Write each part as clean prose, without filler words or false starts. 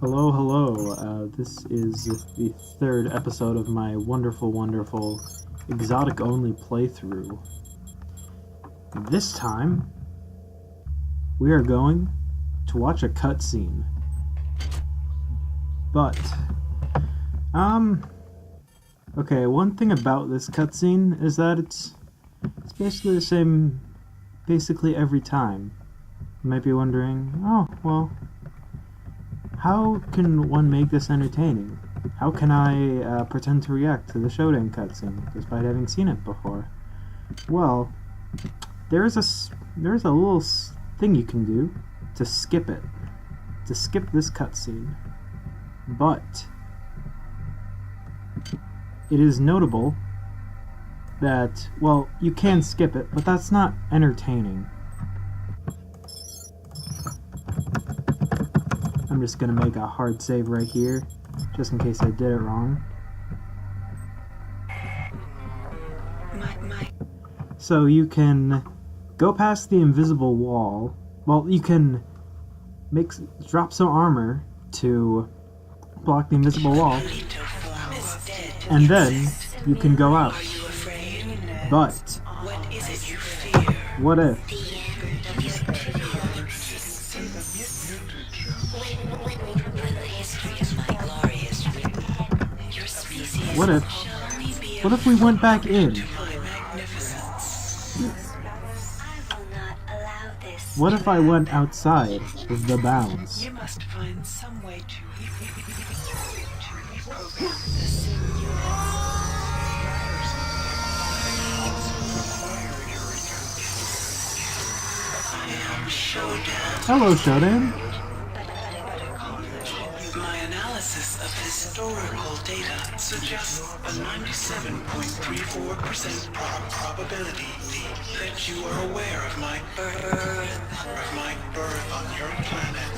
Hello, hello. This is the third episode of my wonderful, wonderful exotic-only playthrough. This time, we are going to watch a cutscene. But, okay, one thing about this cutscene is that it's basically the same, basically every time. You might be wondering, oh, well, how can one make this entertaining? How can I pretend to react to the Shodan cutscene despite having seen it before? Well, there's a little thing you can do to skip it, to skip this cutscene. But it is notable that, well, you can skip it, but that's not entertaining. I'm just gonna make a hard save right here, just in case I did it wrong. So you can go past the invisible wall. Well, you can drop some armor to block the invisible wall, and then you can go out. But what if? What if we went back in? What if I went outside of the bounds? You must find some way to reprogram this. Hello, Shodan. My analysis of historical data suggests a 97.34% probability that you are aware of my birth on your planet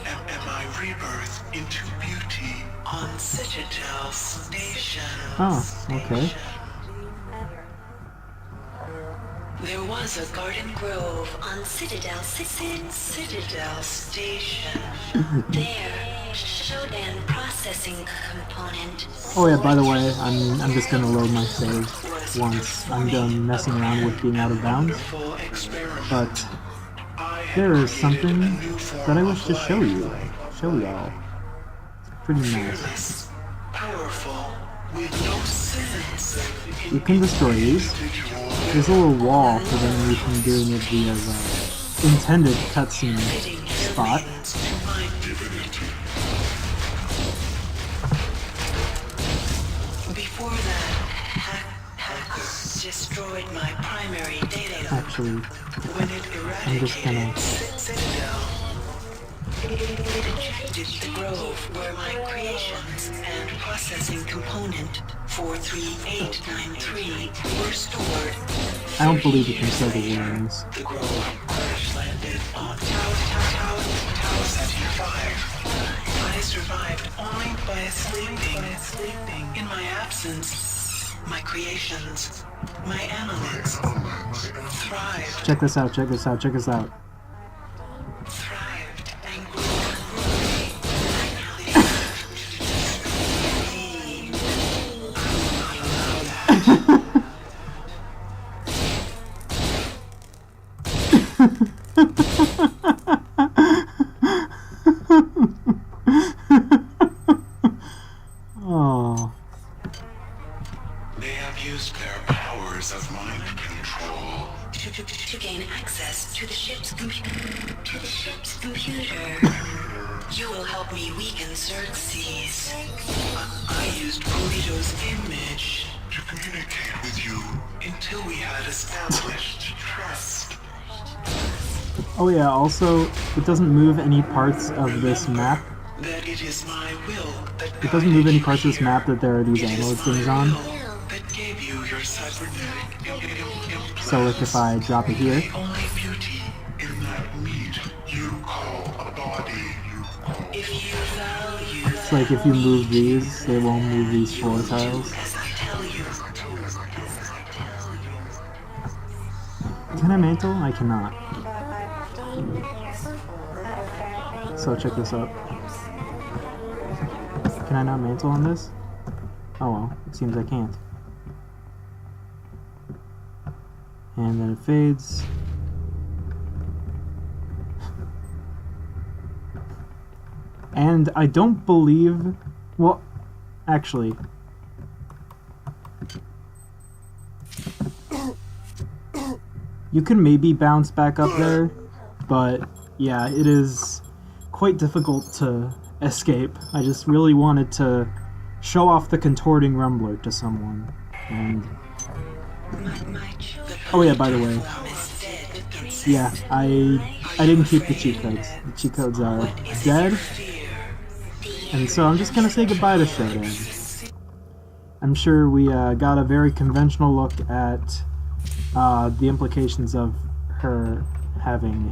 and my rebirth into beauty on Citadel Station. Oh, okay. There was a garden grove on Citadel Station. There, Shodan processing component. Oh yeah, by the way, I'm just gonna load my save once I'm done messing around with being out of bounds. But there is something that I wish to show y'all. It's pretty nice. You can destroy these. There's a little wall preventing you from doing it via the intended cutscene spot. Before that, hackers destroyed my primary data. Actually, when it I'm just gonna... It ejected the grove where my creations and processing component 43893 were stored. I don't believe you can kill the worms. The grove crash landed on Tower 75. I survived only by sleeping. In my absence, my creations, my analytes, thrived. Check this out. Thrived and grew. Oh. They have used their powers of mind control to gain access to the ship's computer. You will help me weaken Xerxes. I used Polito's image to communicate with you until we had established trust. Oh yeah, also, it doesn't move any parts of this map. That it is my will that It doesn't move any parts of this map that there are these ammo things on. that gave you your cybernetic So like if I drop it here, the only beauty in that meat you call a body. If you value it's like if you move these, they won't move these floor tiles. as I tell you. Can I mantle? I cannot. So check this out. Can I not mantle on this? Oh well, it seems I can't. And then it fades. And I don't believe... Well, actually... You can maybe bounce back up there, but yeah, it is quite difficult to escape. I just really wanted to show off the contorting rumbler to someone. And... Oh yeah, by the way, yeah, I didn't keep the cheat codes. The cheat codes are dead, and so I'm just gonna say goodbye to Showdown. I'm sure we got a very conventional look at the implications of her having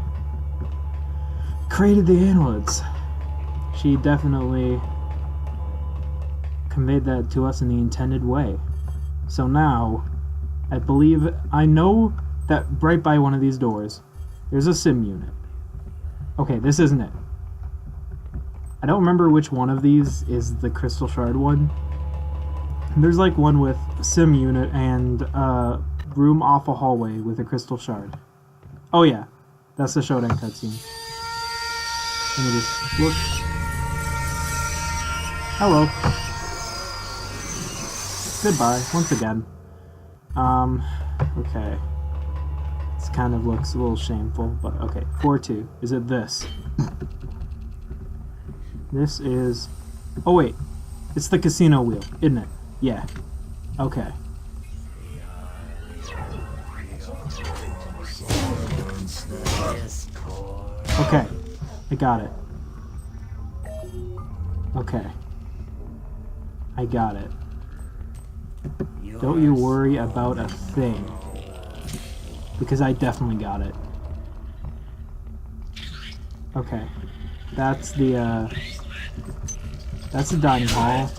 created the Annelids. She definitely conveyed that to us in the intended way. So now, I believe I know that right by one of these doors, there's a sim unit. Okay, this isn't it. I don't remember which one of these is the crystal shard one. There's like one with sim unit and room off a hallway with a crystal shard. Oh yeah, that's the Showdown cutscene. Let me just look. Hello. Goodbye, once again. Okay. This kind of looks a little shameful, but okay. 4-2. Is it this? This is... Oh wait. It's the casino wheel, isn't it? Yeah. Okay. Okay. I got it. Okay. I got it. Don't you worry about a thing. Because I definitely got it. Okay. That's the dining hall.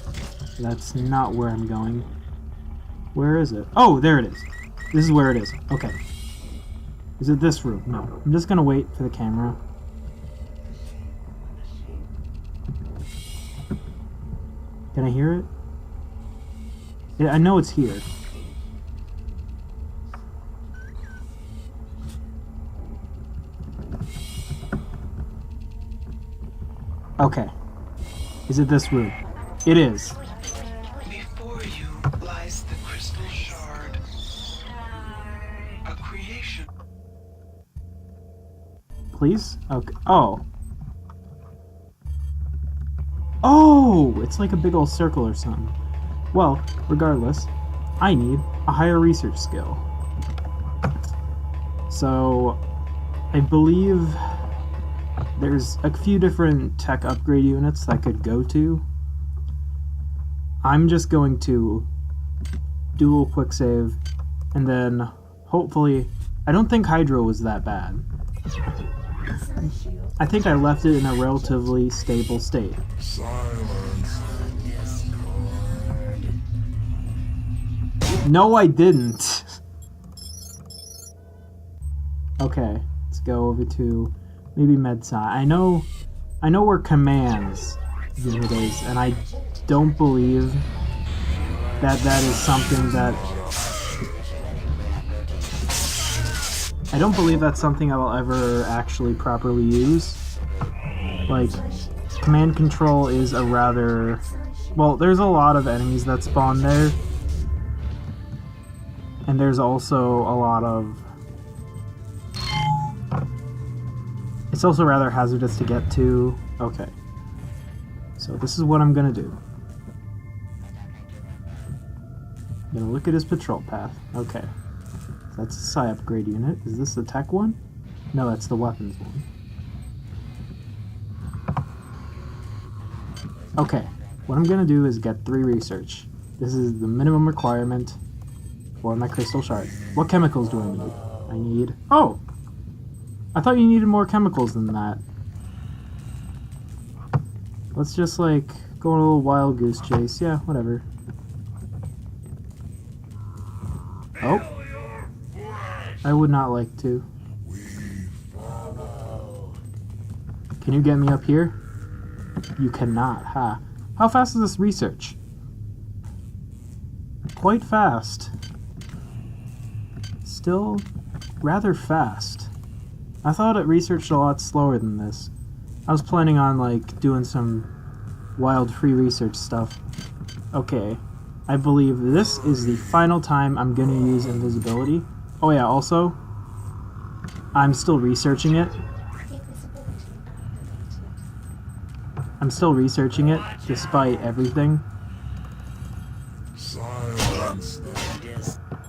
That's not where I'm going. Where is it? Oh, there it is. This is where it is. Okay. Is it this room? No. I'm just gonna wait for the camera. Can I hear it? Yeah, I know it's here. Okay. Is it this room? It is. Before you lies the crystal shard. A creation. Please? Okay. Oh. Oh! It's like a big old circle or something. Well, regardless, I need a higher research skill. So, I believe there's a few different tech upgrade units that I could go to. I'm just going to do a little quick save, and then hopefully... I don't think Hydro was that bad. I think I left it in a relatively stable state. No, I didn't. Okay, let's go over to maybe MedSci. I know where commands unit is, and I don't believe that is something that... I don't believe that's something I will ever actually properly use. Like, command control is a rather... Well, there's a lot of enemies that spawn there. And there's also a lot of... It's also rather hazardous to get to. Okay. So this is what I'm gonna do. I'm gonna look at his patrol path. Okay. So that's a psi upgrade unit. Is this the tech one? No, that's the weapons one. Okay. What I'm gonna do is get 3 research. This is the minimum requirement for my crystal shard. What chemicals do I need? I need... Oh! I thought you needed more chemicals than that. Let's just, like, go on a little wild goose chase. Yeah, whatever. Oh. I would not like to. Can you get me up here? You cannot, huh? How fast is this research? Quite fast. Still rather fast. I thought it researched a lot slower than this. I was planning on, like, doing some wild free research stuff. Okay. I believe this is the final time I'm gonna use invisibility. Oh yeah, also, I'm still researching it. I'm still researching it, despite everything.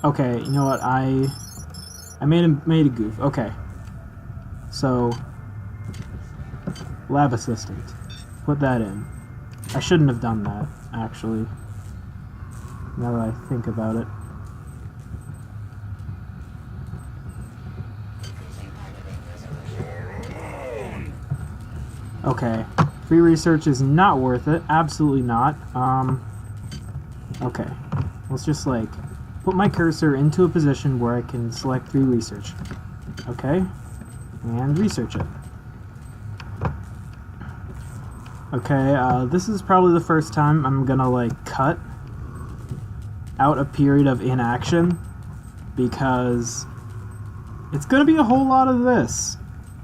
Okay, you know what, I made a goof. Okay. So, lab assistant. Put that in. I shouldn't have done that, actually. Now that I think about it. Okay. Free research is not worth it. Absolutely not. Okay. Let's just, like, put my cursor into a position where I can select free research. Okay. And research it. Okay, this is probably the first time I'm gonna, like, cut out a period of inaction, because it's gonna be a whole lot of this.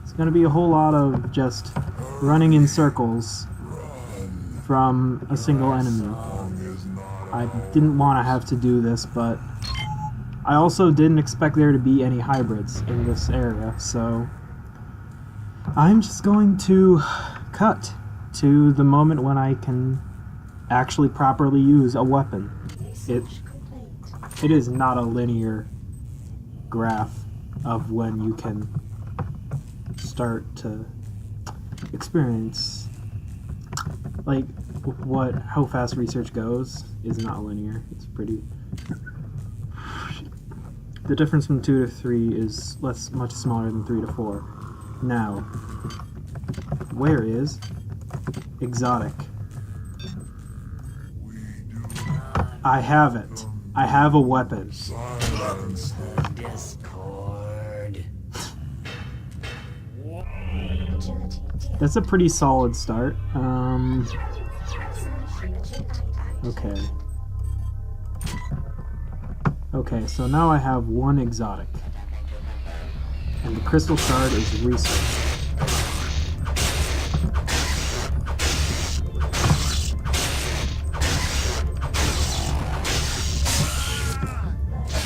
It's gonna be a whole lot of just running in circles from a single enemy. I didn't want to have to do this, but I also didn't expect there to be any hybrids in this area, so I'm just going to cut to the moment when I can actually properly use a weapon. It is not a linear graph of when you can start to experience, like, how fast research goes is not linear. It's pretty... The difference from 2 to 3 is much smaller than 3 to 4. Now, where is exotic? I have it. I have a weapon. That's a pretty solid start. Okay. Okay, so now I have one exotic. And the crystal shard is research.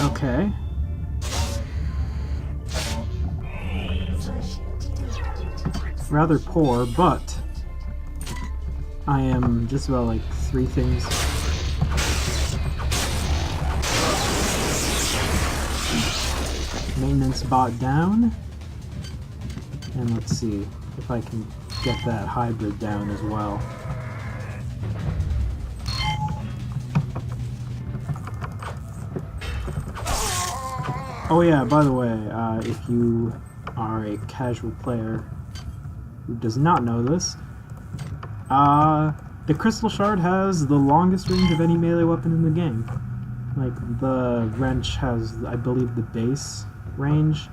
Okay. Rather poor, but I am just about like 3 things. Maintenance bot down. And let's see if I can get that hybrid down as well. Oh yeah, by the way, if you are a casual player who does not know this, the crystal shard has the longest range of any melee weapon in the game. Like, the wrench has, I believe, the base range,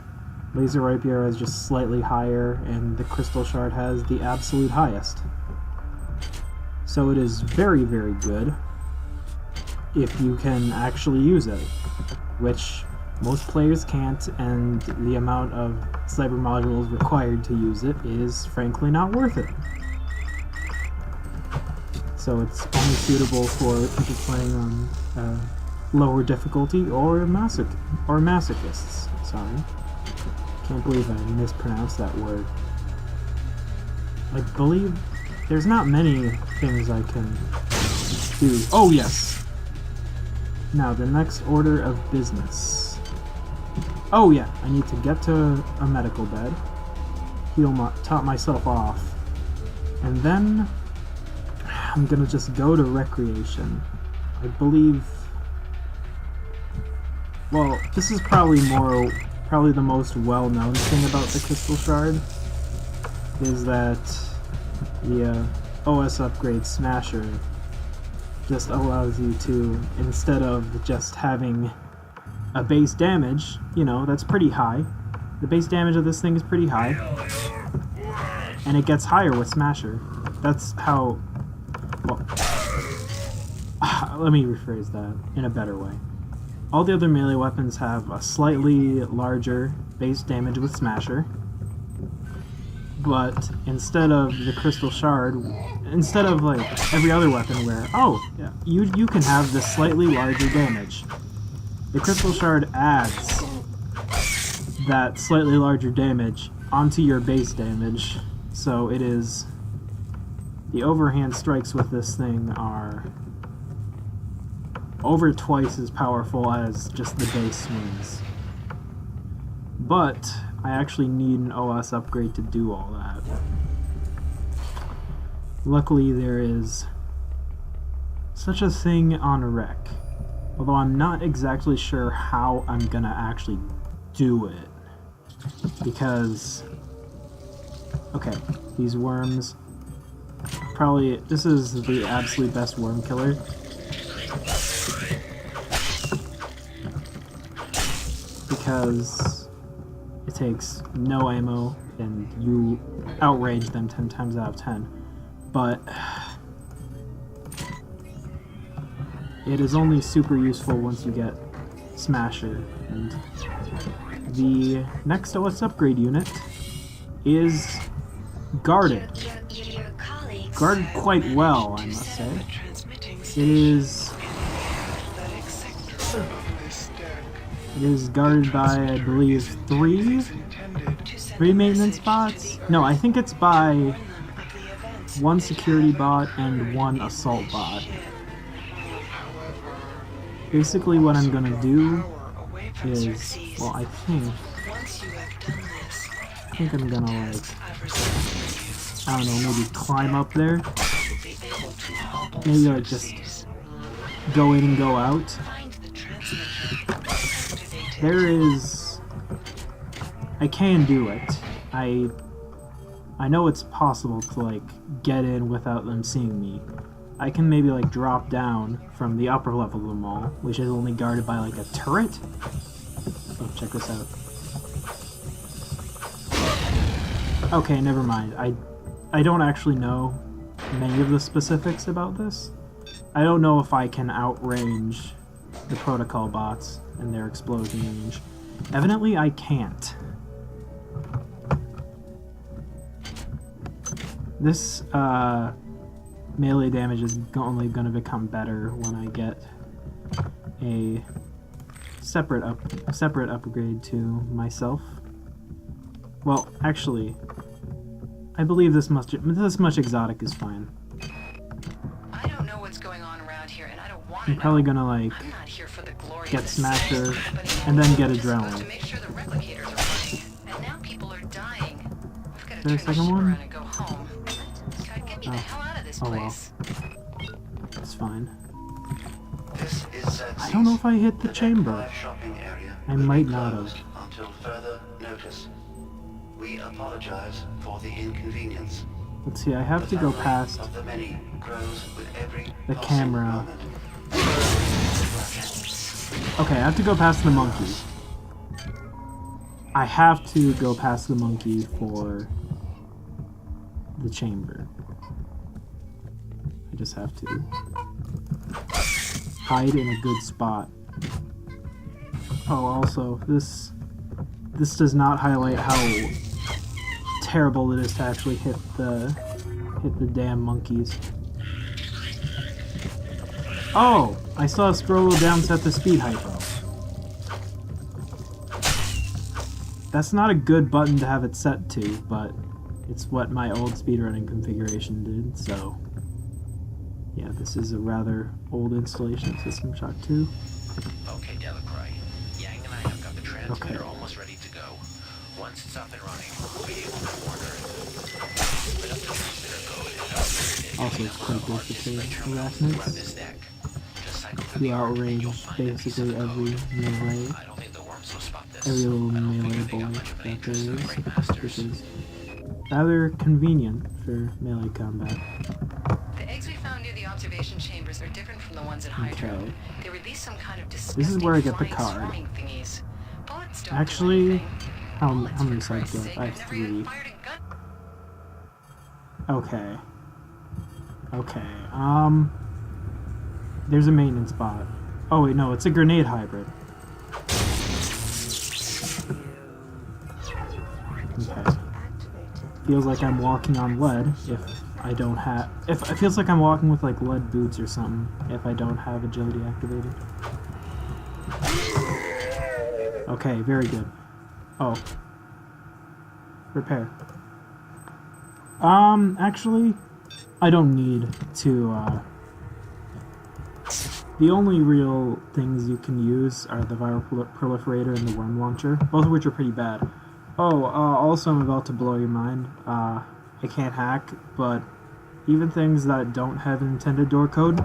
laser rapier is just slightly higher, and the crystal shard has the absolute highest. So it is very, very good if you can actually use it, which most players can't, and the amount of cyber modules required to use it is frankly not worth it. So it's only suitable for people playing on lower difficulty or masochists. Sorry. Can't believe I mispronounced that word. I believe there's not many things I can do. Oh yes! Now, the next order of business. Oh yeah, I need to get to a medical bed, top myself off, and then I'm gonna just go to recreation. I believe... Well, this is probably the most well-known thing about the Crystal Shard, is that the OS upgrade Smasher just allows you to, instead of just having a base damage, you know, that's pretty high. The base damage of this thing is pretty high, and it gets higher with Smasher. That's how Well, let me rephrase that in a better way. All the other melee weapons have a slightly larger base damage with Smasher, but instead of the Crystal Shard, instead of like every other weapon where, oh, yeah, you can have this slightly larger damage, the Crystal Shard adds that slightly larger damage onto your base damage, so it is... The overhand strikes with this thing are over twice as powerful as just the base swings. But I actually need an OS upgrade to do all that. Luckily there is such a thing on rec, although I'm not exactly sure how I'm gonna actually do it. Because, okay, these worms, probably, this is the absolute best worm killer. Because it takes no ammo and you outrage them 10 times out of 10. But it is only super useful once you get Smasher. And the next OS upgrade unit is guarded. Guarded quite well, I must say. It is guarded by, I believe, three maintenance bots? No, I think it's by one security bot and one assault bot. Basically what I'm gonna do is, well, I think I'm gonna, like, I don't know, maybe climb up there. Maybe, like, just go in and go out. There is... I can do it. I know it's possible to, like, get in without them seeing me. I can maybe, like, drop down from the upper level of the mall, which is only guarded by, like, a turret. Oh, check this out. Okay, never mind. I don't actually know many of the specifics about this. I don't know if I can outrange the protocol bots and their explosion range. Evidently, I can't. This melee damage is only going to become better when I get a separate upgrade to myself. Well, actually, I believe this much exotic is fine. I don't know what's going on around here, and I don't want to I'm probably know. gonna, like, I'm not here for the glory get of the Smasher sesh, and then get just supposed to Adrenaline. make sure the replicators are running, and now people are dying. We've got to Is there a turn this second ship one? around and go home. God, get me the hell out of this Oh, well. place. It's fine. This is I don't know if I hit the chamber. shopping area I will be might not have. closed until further notice. We apologize for the inconvenience. Let's see, I have to go past Of the many grows with every the passing camera. moment. Okay, I have to go past the monkey. I have to go past the monkey for the chamber. I just have to hide in a good spot. Oh, also, this does not highlight how terrible it is to actually hit the damn monkeys. Oh, I saw Strollo downset the speed hypo. That's not a good button to have it set to, but it's what my old speedrunning configuration did, so yeah, this is a rather old installation of System Shock 2. Okay, Delacroix. Yang and I have got the transmitter almost ready to go. Once it's up and running, we'll be able to order it. Split up the transmitter code and Also, it's quite good for killing arachnids. this deck. Just cycle through You the arc and you'll outrage find a piece basically of every code. melee, I don't think the worms will spot this. every little I don't melee figure they got bully much of an that there interest in the Great is, Masters. which is rather convenient for melee combat. The eggs we found near the observation chambers are different from the ones at Hydro. Okay. They release some kind of disgusting This is where I get the flying card. swarming thingies. Bullets don't do Actually, anything. how Bullets, many for sides Christ's do I sake. have? I have I've never even 3. fired a gun. Okay. Okay, there's a maintenance bot. Oh wait, no, it's a grenade hybrid. Okay. Feels like I'm walking on lead if I don't have... If it feels like I'm walking with like lead boots or something if I don't have agility activated. Okay, very good. Oh. Repair. Actually, I don't need to, the only real things you can use are the viral proliferator and the worm launcher, both of which are pretty bad. Oh, also I'm about to blow your mind. I can't hack, but even things that don't have an intended door code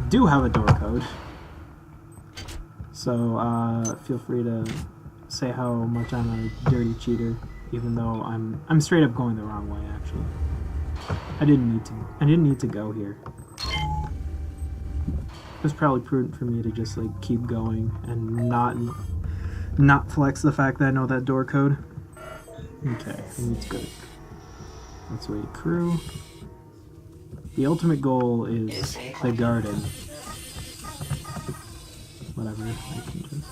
do have a door code. So, feel free to say how much I'm a dirty cheater, even though I'm straight up going the wrong way, actually. I didn't need to go here. It was probably prudent for me to just, like, keep going and not flex the fact that I know that door code. Okay, I need to go. Let's wait. Crew. The ultimate goal is the garden. Whatever, I can just...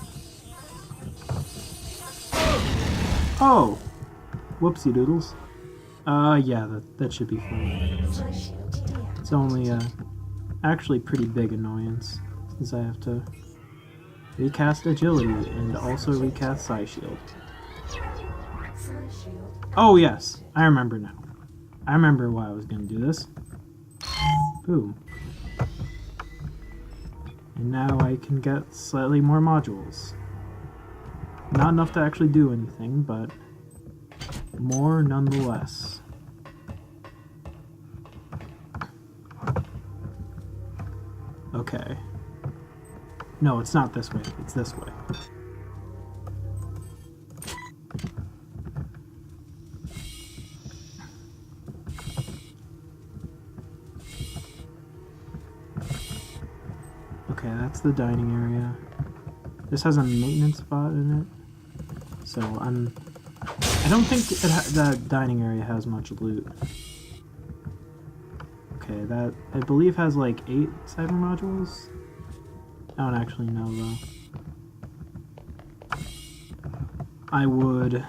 Oh! Whoopsie doodles. Yeah, that should be fine. It's only, actually pretty big annoyance, since I have to recast agility and also recast Psy Shield. Oh yes, I remember now. I remember why I was gonna do this. Boom. And now I can get slightly more modules. Not enough to actually do anything, but more nonetheless. Okay. No, it's not this way. It's this way. Okay, that's the dining area. This has a maintenance spot in it. So I don't think that dining area has much loot. Okay, that I believe has like 8 cyber modules. I don't actually know though. I would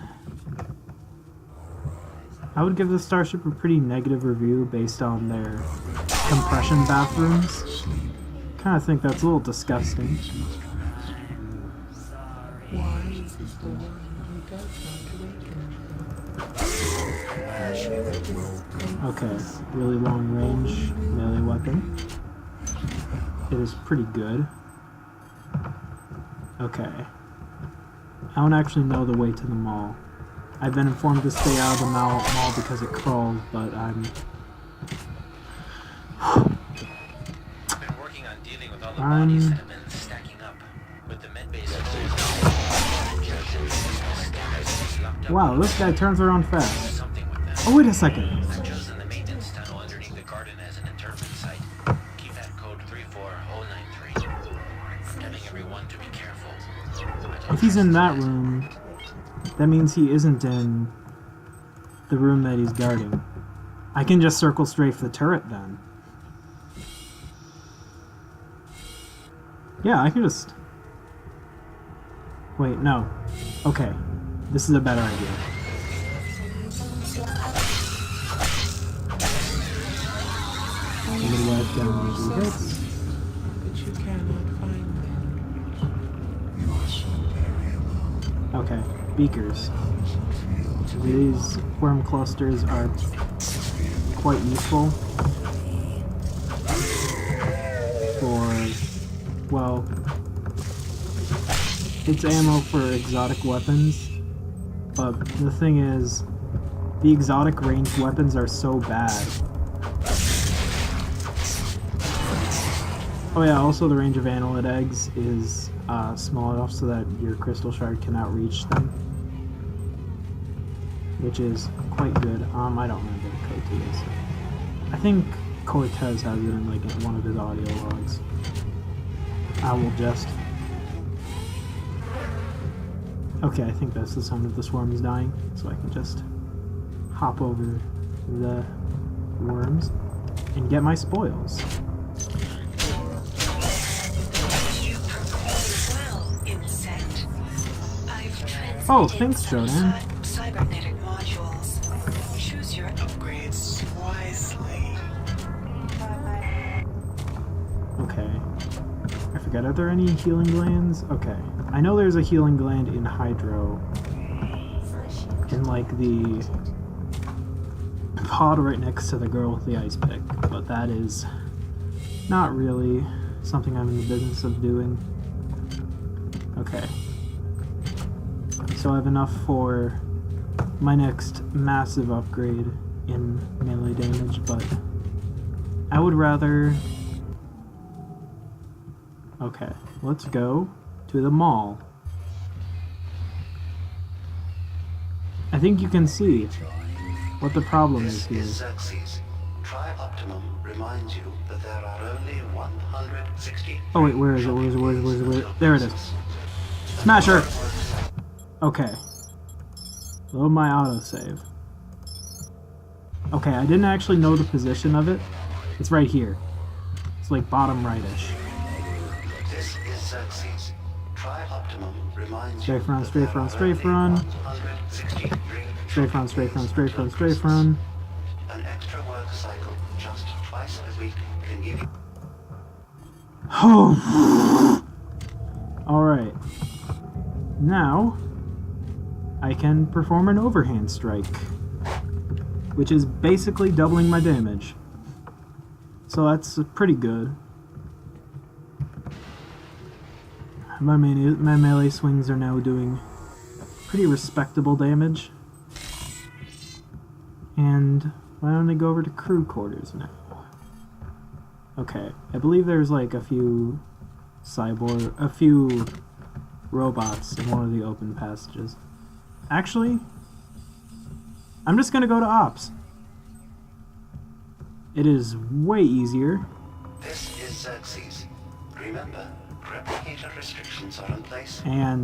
give the Starship a pretty negative review based on their compression bathrooms. Kind of think that's a little disgusting. Okay, really long range melee weapon. It is pretty good. Okay. I don't actually know the way to the mall. I've been informed to stay out of the mall because it crawls, but I'm... I've been working on dealing with all the bodies that have been stacking up. With the med-based Wow, this guy turns around fast. something with them. Oh, wait a second. I've chosen the maintenance tunnel underneath the garden as an internment site. Keypad code 34093. I'm telling everyone to be careful. If he's in that room, that means he isn't in the room that he's guarding. I can just circle straight for the turret then. Yeah, I can just... Wait, no. Okay. This is a better idea. I'm gonna wipe down these hits. But you cannot find them. Okay, beakers. These worm clusters are quite useful for, well, it's ammo for exotic weapons, but the thing is, the exotic ranged weapons are so bad. Oh yeah, also the range of annelid eggs is small enough so that your crystal shard cannot reach them, which is quite good. I don't remember the code to this. I think Cortez has it in like one of his audio logs. I will just... Okay, I think that's the sound of the swarms dying, so I can just hop over the worms. and get my spoils. You performed well, insect. I've Oh, thanks, transmitted Jodan. cybernetic modules. Choose your upgrades wisely. Okay. I forget, are there any healing glands? Okay. I know there's a healing gland in Hydro. In, like, the pod right next to the girl with the ice pick. But that is not really something I'm in the business of doing. Okay. So I have enough for my next massive upgrade in melee damage, but I would rather... Okay, let's go to the mall. I think you can see what the problem is here. Xerxes. Try Optimum reminds you that there are only 160. Oh wait, where is it? Where is it? Where is it? Where is it? Where is it? There it is. Smasher! Okay. Load my autosave. Okay, I didn't actually know the position of it. It's right here. It's like bottom right-ish. This is Xerxes. Try Optimum reminds Strafe you run, that strafe there run, are strafe only run. 163 Strafe run, strafe run, strafe run, strafe run. An extra work cycle just twice a week can give you... Alright. Now, I can perform an overhand strike, which is basically doubling my damage. So that's pretty good. My melee swings are now doing pretty respectable damage. And why don't I go over to crew quarters now? Okay, I believe there's like a few robots in one of the open passages. Actually, I'm just gonna go to Ops. It is way easier. This is Xerxes. Remember, replicator restrictions are in place. And